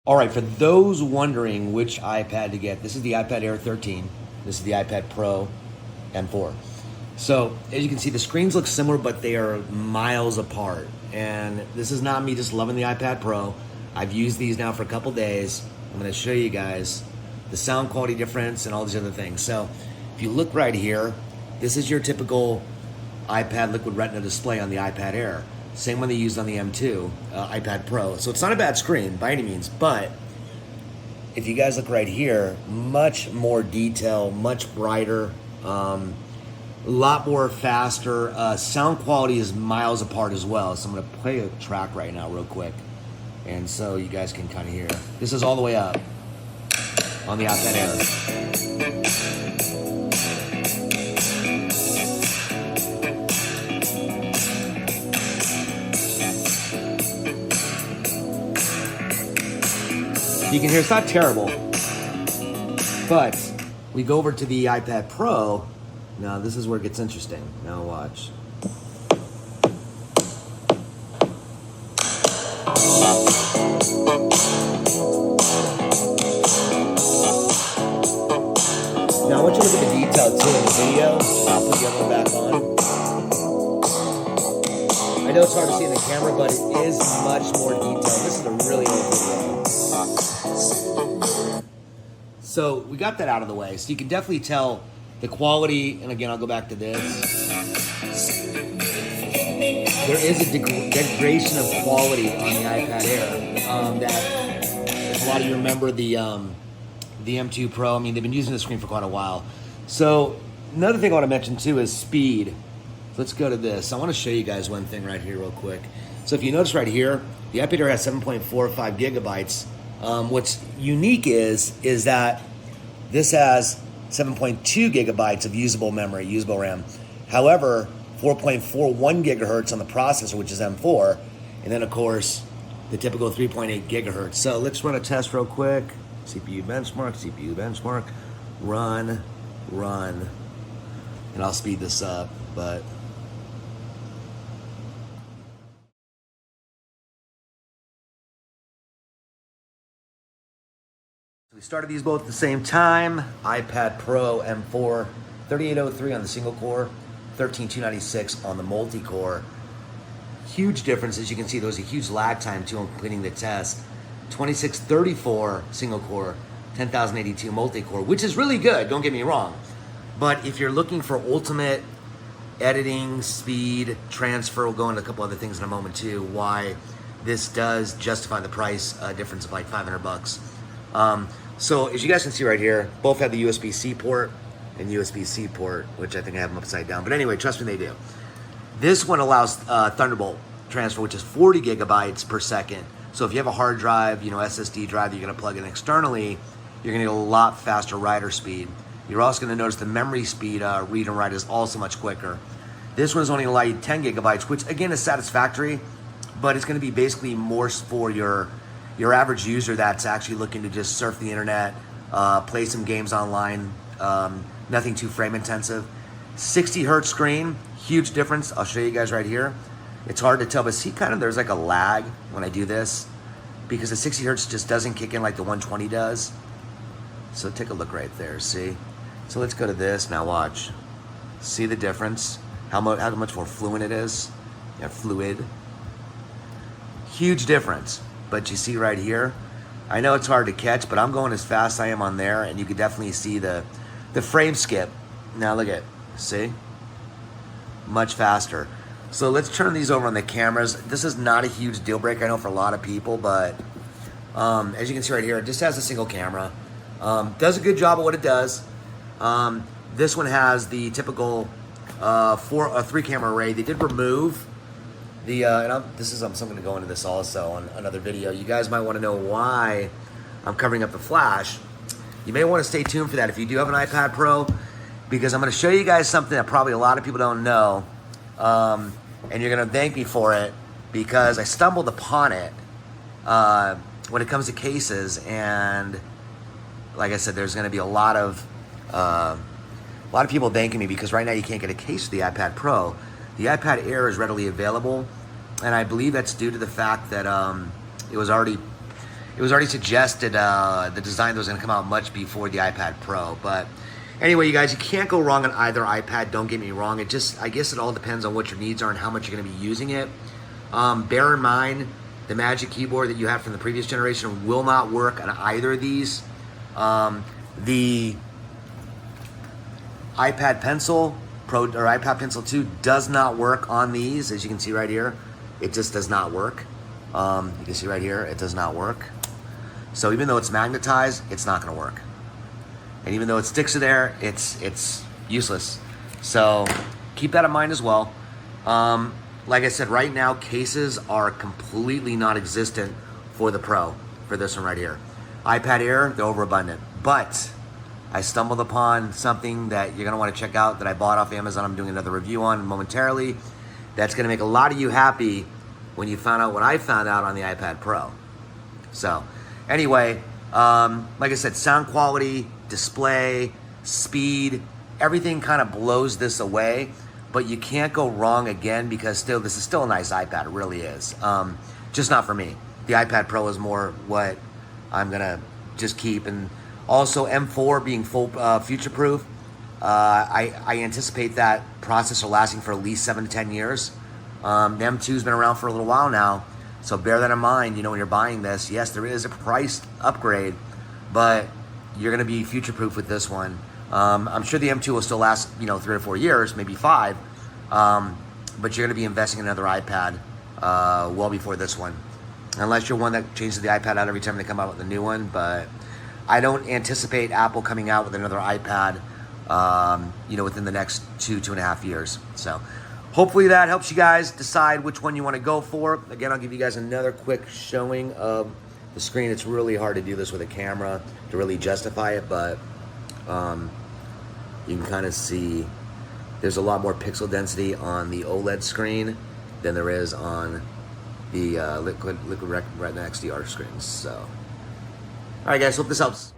All right, for those wondering which iPad to get, this is the iPad Air 13. This is the iPad Pro M4. So as you can see, the screens look similar, but they are miles apart. And this is not me just loving the iPad Pro. I've used these now for a couple days. I'm gonna show you guys the sound quality difference and all these other things. So if you look right here, this is your typical iPad liquid retina display on the iPad Air. Same one they used on the M2 iPad Pro. So it's not a bad screen by any means, but if you guys look right here, much more detail, much brighter, a lot more faster. Sound quality is miles apart as well. So I'm gonna play a track right now real quick. And so you guys can kind of hear. This is all the way up on the iPad Air. You can hear it's not terrible, but we go over to the iPad Pro. Now this is where it gets interesting. Now watch. Now I want you to look at the detail too in the video. I'll put the other one back on. I know it's hard to see in the camera, but it is much more detailed. This is a really old video. So we got that out of the way. So you can definitely tell the quality, and again, I'll go back to this. There is a degradation of quality on the iPad Air that a lot of you remember the M2 Pro. I mean, they've been using the screen for quite a while. So another thing I want to mention too is speed. So let's go to this. I want to show you guys one thing right here real quick. So if you notice right here, the iPad Air has 7.45 gigabytes. What's unique is that this has 7.2 gigabytes of usable memory, usable RAM. However, 4.41 gigahertz on the processor, which is M4, and then of course the typical 3.8 gigahertz. So let's run a test real quick. CPU benchmark, run, and I'll speed this up, but we started these both at the same time. iPad Pro M4, 3803 on the single core, 13296 on the multi-core. Huge difference, as you can see. There was a huge lag time too on completing the test. 2634 single core, 10082 multi-core, which is really good, don't get me wrong. But if you're looking for ultimate editing, speed, transfer, we'll go into a couple other things in a moment too, why this does justify the price difference of like 500 bucks. So as you guys can see right here, both have the USB-C port and USB-C port, which I think I have them upside down. But anyway, trust me, they do. This one allows Thunderbolt transfer, which is 40 gigabytes per second. So if you have a hard drive, SSD drive that you're gonna plug in externally, you're gonna get a lot faster writer speed. You're also gonna notice the memory speed, read and write, is also much quicker. This one's only allow you 10 gigabytes, which again is satisfactory, but it's gonna be basically more for your average user that's actually looking to just surf the internet, play some games online, nothing too frame intensive. 60 hertz screen, huge difference. I'll show you guys right here. It's hard to tell, but see there's like a lag when I do this because the 60 hertz just doesn't kick in like the 120 does. So take a look right there, see? So let's go to this, now watch. See the difference? How much more fluent it is? Yeah, fluid. Huge difference. But you see right here, I know it's hard to catch, but I'm going as fast as I am on there, and you can definitely see the frame skip. Now look at, see? Much faster. So let's turn these over on the cameras. This is not a huge deal breaker, I know, for a lot of people, but as you can see right here, it just has a single camera. Does a good job of what it does. This one has the typical 3 camera array. They did remove the, I'm going to go into this also on another video. You guys might want to know why I'm covering up the flash. You may want to stay tuned for that if you do have an iPad Pro, because I'm going to show you guys something that probably a lot of people don't know, and you're going to thank me for it, because I stumbled upon it when it comes to cases, and like I said, there's going to be a lot of people thanking me, because right now you can't get a case for the iPad Pro. The iPad Air is readily available, and I believe that's due to the fact that it was already it was already suggested the design that was going to come out much before the iPad Pro. But anyway, you guys, you can't go wrong on either iPad. Don't get me wrong. It just, I guess it all depends on what your needs are and how much you're going to be using it. Bear in mind, the Magic Keyboard that you have from the previous generation will not work on either of these. The iPad Pencil Pro or iPad Pencil 2 does not work on these, as you can see right here. It just does not work. You can see right here, it does not work. So even though it's magnetized, it's not going to work. And even though it sticks to there, it's useless. So keep that in mind as well. Like I said, right now cases are completely non-existent for the Pro, for this one right here. iPad Air, they're overabundant. But I stumbled upon something that you're going to want to check out that I bought off Amazon. I'm doing another review on momentarily. That's going to make a lot of you happy when you found out what I found out on the iPad Pro. So anyway, like I said, sound quality, display, speed, everything kind of blows this away. But you can't go wrong again because still, this is still a nice iPad. It really is. Just not for me. The iPad Pro is more what I'm going to just keep. And also M4 being full future-proof, I anticipate that processor lasting for at least 7 to 10 years. The M2's been around for a little while now, so bear that in mind. You know, when you're buying this, yes, there is a price upgrade, but you're going to be future-proof with this one. I'm sure the M2 will still last, 3 or 4 years, maybe 5, but you're going to be investing in another iPad well before this one, unless you're one that changes the iPad out every time they come out with a new one. But I don't anticipate Apple coming out with another iPad, within the next 2.5 years. So hopefully that helps you guys decide which one you want to go for. Again, I'll give you guys another quick showing of the screen. It's really hard to do this with a camera to really justify it, but you can kind of see there's a lot more pixel density on the OLED screen than there is on the Liquid Retina XDR screens. So, all right, guys, hope this helps.